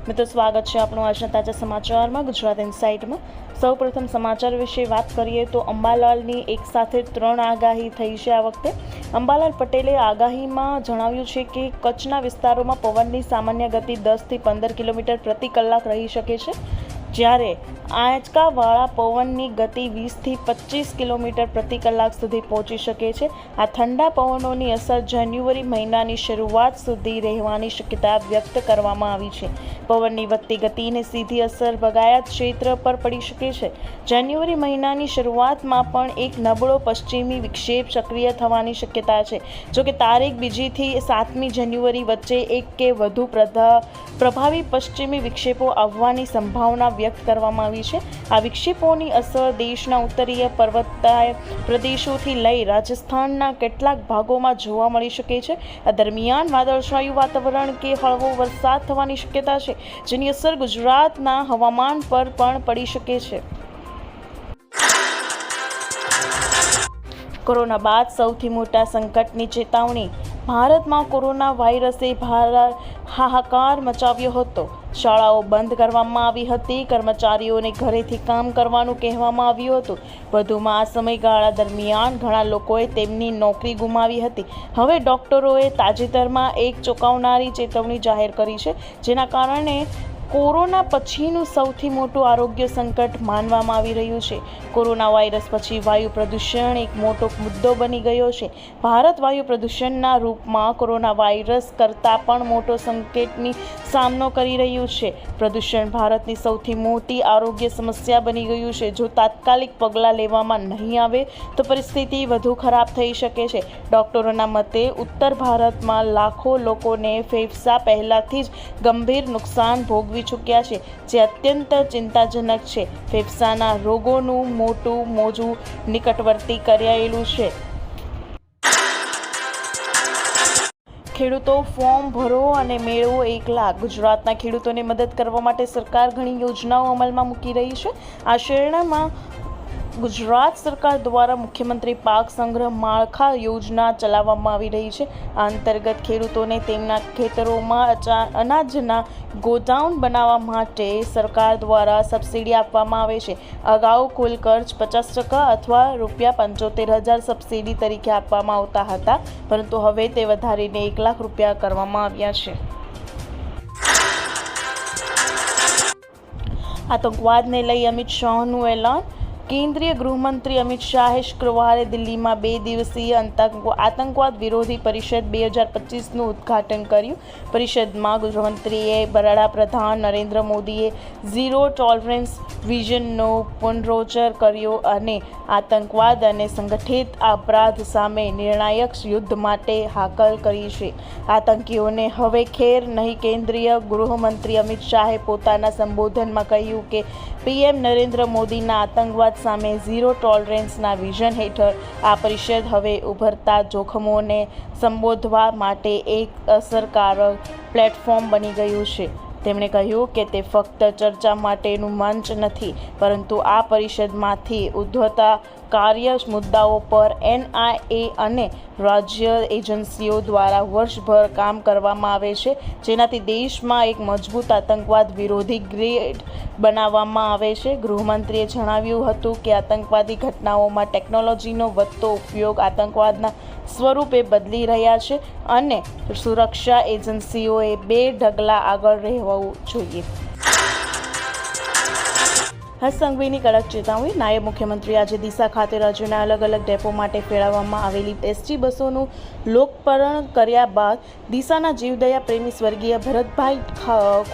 મિત્રો, સ્વાગત છે આપણું આજના તાજા સમાચારમાં ગુજરાત ઇનસાઇટમાં। સૌપ્રથમ સમાચાર વિશે વાત કરીએ તો અંબાલાલની એક સાથે 3 આગાહી થઈ છે। આ વખતે અંબાલાલ પટેલે આગાહીમાં જણાવ્યું છે કે કચ્છના વિસ્તારોમાં પવનની સામાન્ય ગતિ 10 થી 15 કિલોમીટર પ્રતિ કલાક રહી શકે છે, જ્યારે આંચકાવાળા પવનની ગતિ 20 થી 25 કિલોમીટર પ્રતિ કલાક સુધી પહોંચી શકે છે। આ ઠંડા પવનોની અસર જાન્યુઆરી મહિનાની શરૂઆત સુધી રહેવાની શક્યતા વ્યક્ત કરવામાં આવી છે। પવનની વધતી ગતિની સીધી અસર બાગાયત ક્ષેત્ર પર પડી શકે છે। જાન્યુઆરી મહિનાની શરૂઆતમાં પણ એક નબળો પશ્ચિમી વિક્ષેપ સક્રિય થવાની શક્યતા છે। જોકે તારીખ 2 થી 7મી જાન્યુઆરી વચ્ચે એક કે વધુ પ્રભાવી પશ્ચિમી વિક્ષેપો આવવાની સંભાવના વ્યક્ત કરવામાં આવી છે। આ વિક્ષેપોની અસર દેશના ઉત્તરીય પર્વતીય પ્રદેશોથી લઈ રાજસ્થાનના કેટલાક ભાગોમાં જોવા મળી શકે છે। આ દરમિયાન વાદળછાયું વાતાવરણ કે હળવો વરસાદ થવાની શક્યતા છે, જેની અસર ગુજરાતના હવામાન પર પણ પડી શકે છે। કોરોના બાદ સૌથી મોટા સંકટની ચેતવણી। ભારતમાં કોરોના વાયરસે હાહાકાર મચાવ્યો હતો। શાળાઓ બંધ કરવામાં આવી હતી, કર્મચારીઓને ઘરેથી કામ કરવાનું કહેવામાં આવ્યું હતું। વધુમાં આ સમયગાળા દરમિયાન ઘણા લોકોએ તેમની નોકરી ગુમાવી હતી। હવે ડોક્ટરોએ તાજેતરમાં એક ચોંકાવનારી ચેતવણી જાહેર કરી છે, જેના કારણે કોરોના પછીનું સૌથી મોટું આરોગ્ય સંકટ માનવામાં આવી રહ્યું છે। કોરોના વાયરસ પછી વાયુ પ્રદૂષણ એક મોટો મુદ્દો બની ગયો છે। ભારત વાયુ પ્રદૂષણના રૂપમાં કોરોના વાયરસ કરતાં પણ મોટો સંકટની સામનો કરી રહ્યું છે। પ્રદૂષણ ભારતની સૌથી મોટી આરોગ્ય સમસ્યા બની ગયું છે। જો તાત્કાલિક પગલાં લેવામાં નહીં આવે તો પરિસ્થિતિ વધુ ખરાબ થઈ શકે છે। ડોક્ટરોના મતે ઉત્તર ભારતમાં લાખો લોકોને ફેફસા પહેલાથી જ ગંભીર નુકસાન ભોગવી ચૂક્યા છે, જે અત્યંત ચિંતાજનક છે। ફેફસાના રોગોનું મોટું મોજું નિકટવર્તી કરાયેલું છે। ખેડૂતો ફોર્મ ભરો અને મેળવો 1 લાખ। ગુજરાતના ખેડૂતોને મદદ કરવા માટે સરકાર ઘણી યોજનાઓ અમલમાં મૂકી રહી છે। આ શ્રેણીમાં ગુજરાત સરકાર દ્વારા મુખ્યમંત્રી પાક સંગ્રહ માળખા યોજના ચલાવવામાં આવી રહી છે। આ અંતર્ગત ખેડૂતોને તેમના ખેતરોમાં અનાજના ગોડાઉન બનાવવા માટે સરકાર દ્વારા સબસિડી આપવામાં આવે છે। અગાઉ કુલ ખર્ચ 50% અથવા ₹75,000 સબસિડી તરીકે આપવામાં આવતા હતા, પરંતુ હવે તે વધારીને ₹1 લાખ કરવામાં આવ્યા છે। આતંકવાદને લઈ અમિત શાહનું એલાન। કેન્દ્રીય ગૃહમંત્રી અમિત શાહે શુક્રવારે દિલ્હીમાં 2 દિવસીય આતંકવાદ વિરોધી પરિષદ 2025નું ઉદ્ઘાટન કર્યું। પરિષદમાં ગૃહમંત્રીએ વડાપ્રધાન નરેન્દ્ર મોદીએ ઝીરો ટોલરન્સ વિઝનનો પુનરોચ્ચાર કર્યો અને આતંકવાદ અને સંગઠિત અપરાધ સામે નિર્ણાયક યુદ્ધ માટે હાકલ કરી છે। આતંકીઓને હવે ખેર નહીં। કેન્દ્રીય ગૃહમંત્રી અમિત શાહે પોતાના સંબોધનમાં કહ્યું કે પીએમ નરેન્દ્ર મોદીના આતંકવાદ સામે ઝીરો ટોલરન્સના વિઝન હેઠળ આ પરિષદ હવે ઉભરતા જોખમોને સંબોધવા માટે એક અસરકારક પ્લેટફોર્મ બની ગયું છે। તેમણે કહ્યું કે તે ફક્ત ચર્ચા માટેનું મંચ નથી, પરંતુ આ પરિષદમાંથી ઉદ્ભવતા કાર્ય મુદ્દાઓ પર NIA અને રાજ્ય એજન્સીઓ દ્વારા વર્ષભર કામ કરવામાં આવે છે, જેનાથી દેશમાં એક મજબૂત આતંકવાદ વિરોધી ગ્રીડ બનાવવામાં આવે છે। ગૃહમંત્રીએ જણાવ્યું હતું કે આતંકવાદી ઘટનાઓમાં ટેકનોલોજીનો વધતો ઉપયોગ આતંકવાદના સ્વરૂપે બદલી રહ્યા છે અને સુરક્ષા એજન્સીઓએ 2 ડગલા આગળ રહેવું જોઈએ। હર્ષ સંઘવીની કડક ચેતવણી। નાયબ મુખ્યમંત્રી આજે ડીસા ખાતે રાજ્યના અલગ અલગ ડેપો માટે ફેરવવામાં આવેલી એસટી બસોનું લોકાર્પણ કર્યા બાદ ડીસાના જીવદયા પ્રેમી સ્વર્ગીય ભરતભાઈ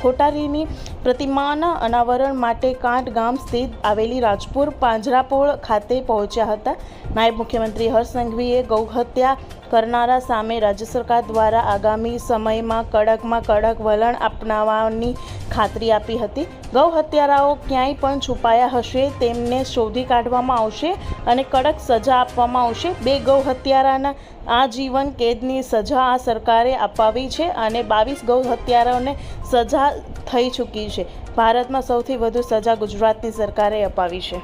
ખોટારીની પ્રતિમાના અનાવરણ માટે કાંઠ ગામ સ્થિત આવેલી રાજપુર પાંજરાપોળ ખાતે પહોંચ્યા હતા। નાયબ મુખ્યમંત્રી હર્ષ સંઘવીએ ગૌહત્યા કરનારા સામે રાજ્ય સરકાર દ્વારા આગામી સમયમાં કડકમાં કડક વલણ અપનાવવાની ખાતરી આપી હતી। ગૌ હત્યારાઓ ક્યાંય પણ છુપાયા હશે તેમને શોધી કાઢવામાં આવશે અને કડક સજા આપવામાં આવશે। 2 ગૌ હત્યારાના આજીવન કેદની સજા આ સરકારે અપાવી છે અને 22 ગૌ હત્યારાઓને સજા થઈ ચૂકી છે। ભારતમાં સૌથી વધુ સજા ગુજરાતની સરકારે અપાવી છે।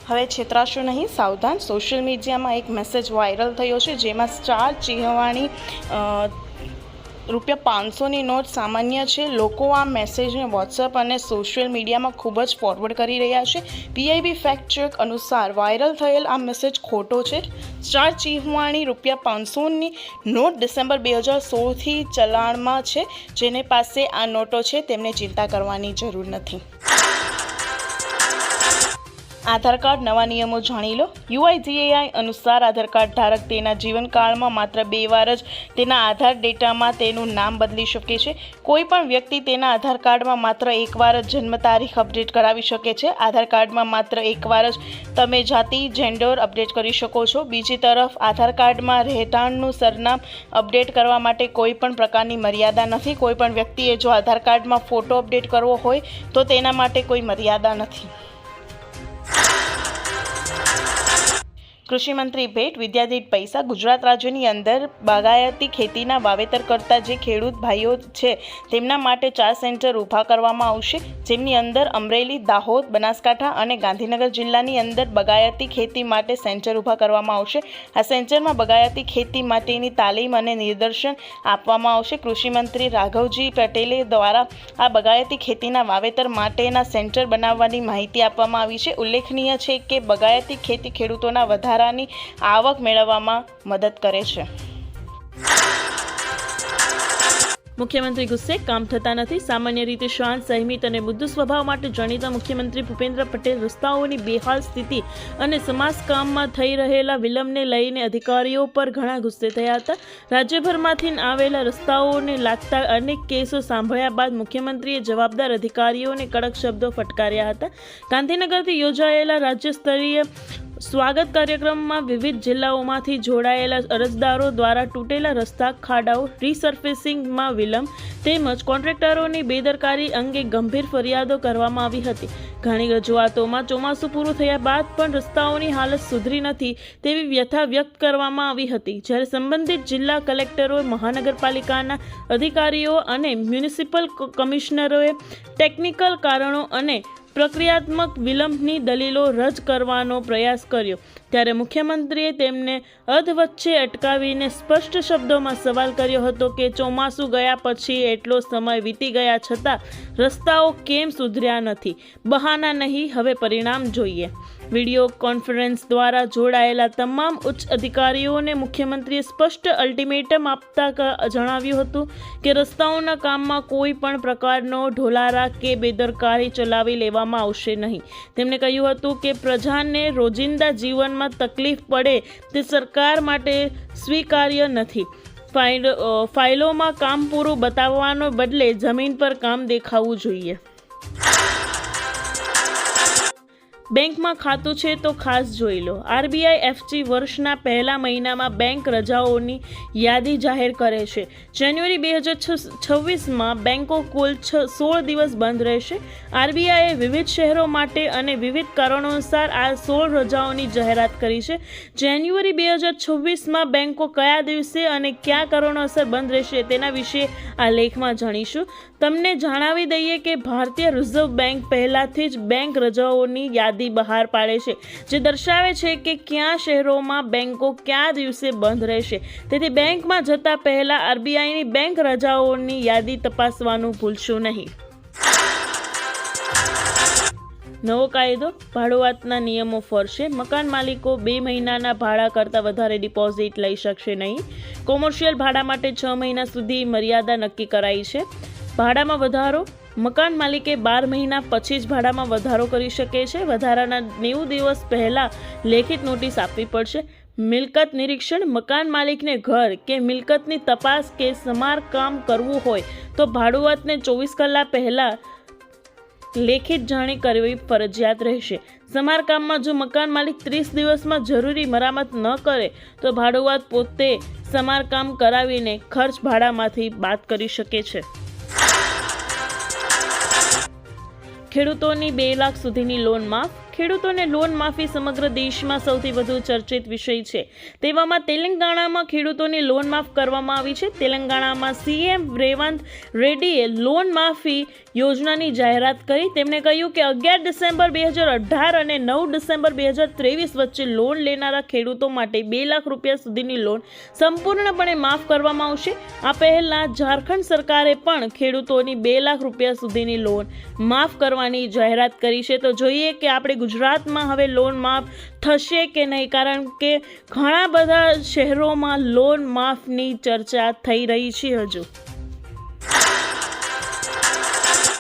હવે છેતરાશો નહીં, સાવધાન। સોશિયલ મીડિયામાં એક મેસેજ વાયરલ થયો છે, જેમાં સ્ટાર ચિહ્વાણી ₹500ની નોટ સામાન્ય છે. લોકો આ મેસેજને વોટ્સએપ અને સોશિયલ મીડિયામાં ખૂબ જ ફોરવર્ડ કરી રહ્યા છે. PIB ફેક્ટ ચેક અનુસાર વાયરલ થયેલ આ મેસેજ ખોટો છે. સ્ટાર ચીહવાણી ₹500ની નોટ ડિસેમ્બર 2016થી ચલણમાં છે. જેને પાસે આ નોટો છે તેમને ચિંતા કરવાની જરૂર નથી. આધાર કાર્ડ નવા નિયમો જાણી લો. UIDAI અનુસાર આધાર કાર્ડ ધારક તેના જીવનકાળમાં માત્ર 2 વાર જ તેના આધાર ડેટામાં તેનું નામ બદલી શકે છે. કોઈ પણ વ્યક્તિ તેના આધાર કાર્ડમાં માત્ર 1 વાર જ જન્મ તારીખ અપડેટ કરાવી શકે છે. આધાર કાર્ડમાં માત્ર 1 વાર જ તમે જાતિ જેન્ડર અપડેટ કરી શકો છો. બીજી તરફ આધાર કાર્ડમાં રહેઠાણનું સરનામ અપડેટ કરવા માટે કોઈ પણ પ્રકારની મર્યાદા નથી. કોઈ પણ વ્યક્તિએ જો આધાર કાર્ડમાં ફોટો અપડેટ કરવો હોય તો તેના માટે કોઈ મર્યાદા નથી. કૃષિ મંત્રી ભેટ વિદ્યાદીઠ પૈસા. ગુજરાત રાજ્યની અંદર બાગાયતી ખેતીના વાવેતર કરતા જે ખેડૂત ભાઈઓ છે તેમના માટે 4 સેન્ટર ઊભા કરવામાં આવશે, જેમની અંદર અમરેલી, દાહોદ, બનાસકાંઠા અને ગાંધીનગર જિલ્લાની અંદર બાગાયતી ખેતી માટે સેન્ટર ઊભા કરવામાં આવશે. આ સેન્ટરમાં બાગાયતી ખેતી માટેની તાલીમ અને નિદર્શન આપવામાં આવશે. કૃષિ મંત્રી રાઘવજી પટેલે દ્વારા આ બાગાયતી ખેતીના વાવેતર માટેના સેન્ટર બનાવવાની માહિતી આપવામાં આવી છે. ઉલ્લેખનીય છે કે બાગાયતી ખેતી ખેડૂતોના વધારાની આવક મેળવવામાં મદદ કરે છે. મુખ્યમંત્રી ગુસ્સે, કામ થતા નથી. સામાન્ય રીતે શાંત, સંયમિત અને મૃદુ સ્વભાવ માટે જાણીતા મુખ્યમંત્રી ભૂપેન્દ્ર પટેલ રસ્તાઓની બેહાલ સ્થિતિ અને સમાજ કામમાં થઈ રહેલા વિલંબને લઈને અધિકારીઓ પર ઘણા ગુસ્સે થયા હતા. રાજ્યભરમાંથી આવેલા રસ્તાઓને લાગતા અનેક કેસો સાંભળ્યા બાદ મુખ્યમંત્રીએ જવાબદાર અધિકારીઓને કડક શબ્દો ફટકાર્યા હતા. ગાંધીનગરથી યોજાયેલા રાજ્ય સ્તરીય સ્વાગત કાર્યક્રમમાં વિવિધ જિલ્લાઓમાંથી જોડાયેલા અરજદારો દ્વારા તૂટેલા રસ્તા, ખાડાઓ, રીસર્ફેસિંગમાં વિલંબ તેમજ કોન્ટ્રાક્ટરોની બેદરકારી અંગે ગંભીર ફરિયાદો કરવામાં આવી હતી. ઘણી રજૂઆતોમાં ચોમાસું પૂરું થયા બાદ પણ રસ્તાઓની હાલત સુધરી નથી તેવી વ્યથા વ્યક્ત કરવામાં આવી હતી. જ્યારે સંબંધિત જિલ્લા કલેક્ટરોએ, મહાનગરપાલિકાના અધિકારીઓ અને મ્યુનિસિપલ કમિશનરોએ ટેકનિકલ કારણો અને પ્રક્રિયાત્મક વિલંબની દલીલો રદ કરવાનો પ્રયાસ કર્યો, ત્યારે મુખ્યમંત્રીએ તેમને અધવચ્ચે અટકાવીને સ્પષ્ટ શબ્દોમાં સવાલ કર્યો હતો કે ચોમાસું ગયા પછી એટલો સમય વીતી ગયા છતાં રસ્તાઓ કેમ સુધર્યા નથી. બહાના નહીં, હવે પરિણામ જોઈએ. વિડીયો કોન્ફરન્સ દ્વારા જોડાયેલા તમામ ઉચ્ચ અધિકારીઓને મુખ્યમંત્રીએ સ્પષ્ટ અલ્ટિમેટમ આપતા જણાવ્યું હતું કે રસ્તાઓના કામમાં કોઈ પણ પ્રકારનો ઢોલારા કે બેદરકારી ચલાવી લેવામાં આવશે નહીં. તેમણે કહ્યું હતું કે પ્રજાને રોજિંદા જીવનમાં તકલીફ પડે તે સરકાર માટે સ્વીકાર્ય નથી. ફાઇલોમાં કામ પૂરું બતાવવાનો બદલે જમીન પર કામ દેખાવું જોઈએ. બેંકમાં ખાતું છે તો ખાસ જોઈ લો. RBIFC વર્ષના પહેલા મહિનામાં બેંક રજાઓની યાદી જાહેર કરે છે. જાન્યુઆરી 2026માં બેંકો કુલ 16 દિવસ બંધ રહેશે. RBIએ વિવિધ શહેરો માટે અને વિવિધ કારણોસર આ 16 રજાઓની જાહેરાત કરી છે. જાન્યુઆરી 2026માં બેંકો કયા દિવસે અને કયા કારણોસર બંધ રહેશે તેના વિશે આ લેખમાં જાણીશું. તમને જણાવી દઈએ કે ભારતીય રિઝર્વ બેંક પહેલાથી જ બેંક રજાઓની યાદી બહાર પાડે છે, જે દર્શાવે છે કે કયા શહેરોમાં બેંકો કયા દિવસે બંધ રહેશે. તેથી બેંકમાં જતા પહેલા RBIની બેંક રજાઓની યાદી તપાસવાનું ભૂલશો નહીં. નવો કાયદો, ભાડુઆતના નિયમો ફરશે. મકાન માલિકો 2 મહિનાના ભાડા કરતાં વધારે ડિપોઝિટ લઈ શકશે નહીં. કોમર્શિયલ ભાડા માટે 6 મહિના સુધી મર્યાદા નક્કી કરાઈ છે. ભાડામાં વધારો, મકાન માલિકે 12 મહિના પછી જ ભાડામાં વધારો કરી શકે છે. વધારાના 90 દિવસ પહેલાં લેખિત નોટિસ આપવી પડશે. મિલકત નિરીક્ષણ, મકાન માલિકને ઘર કે મિલકતની તપાસ કે સમારકામ કરવું હોય તો ભાડુઆતને 24 કલાક પહેલાં લેખિત જાણ કરવી ફરજિયાત રહેશે. સમારકામમાં જો મકાન માલિક 30 દિવસમાં જરૂરી મરામત ન કરે તો ભાડુઆત પોતે સમારકામ કરાવીને ખર્ચ ભાડામાંથી બાદ કરી શકે છે. ખેડૂતોની 2 લાખ સુધીની લોન માફ. ખેડૂતોને લોન માફી સમગ્ર દેશમાં સૌથી વધુ ચર્ચિત વિષય છે. તેવામાં તેલંગાણામાં ખેડૂતોની લોન માફ કરવામાં આવી છે. તેલંગાણામાં સીએમ રેવંત રેડ્ડીએ લોન માફી યોજનાની જાહેરાત કરી. તેમણે કહ્યું કે 11 ડિસેમ્બર 2018 અને 9 ડિસેમ્બર 2023 વચ્ચે લોન લેનારા ખેડૂતો માટે 2 લાખ રૂપિયા સુધીની લોન સંપૂર્ણપણે માફ કરવામાં આવશે. આ પહેલા ઝારખંડ સરકારે પણ ખેડૂતોની 2 લાખ રૂપિયા સુધીની લોન માફ કરવાની જાહેરાત કરી છે. તો જોઈએ કે આપણે ગુજરાતમાં હવે લોન માફ થશે કે નહીં, કારણ કે ઘણા બધા શહેરોમાં લોન માફની ચર્ચા થઈ રહી છે હજુ.